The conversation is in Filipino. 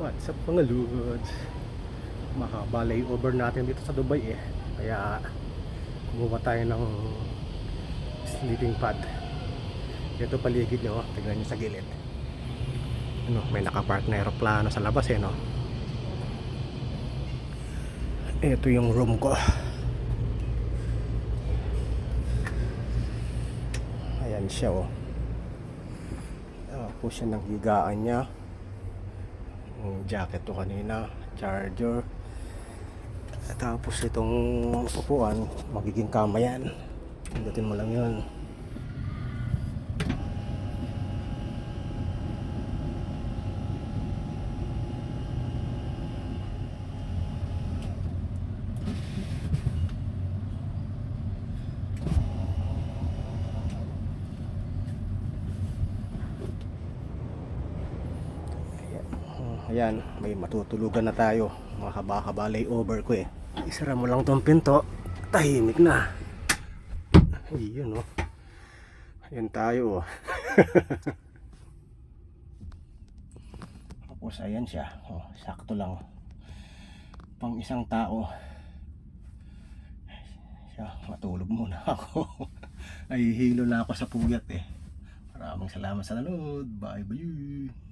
What's up mga lods? Mahaba layover natin dito sa Dubai eh. Kaya kumuha tayo ng sleeping pad. Ito paligid nyo, tignan nyo sa gilid. Ano, may nakapark na aeroplano sa labas eh no. Ito yung room ko. Ayan siya oh. Tapos siya ng higaan niya. Yung jacket to kanina, charger. Tapos itong upuan, magiging kama yan. Pindutin mo lang yun. Ayan, may matutulugan na tayo. Mahaba-haba layover ko eh. Isara mo lang tong pinto, tahimik na. Ayun oh. Ayan tayo oh. Tapos ayan siya oh, sakto lang pang isang tao. Siya, matulog muna ako. Ay hilo na ako sa puyat eh. Maraming salamat sa nanood. Bye bye.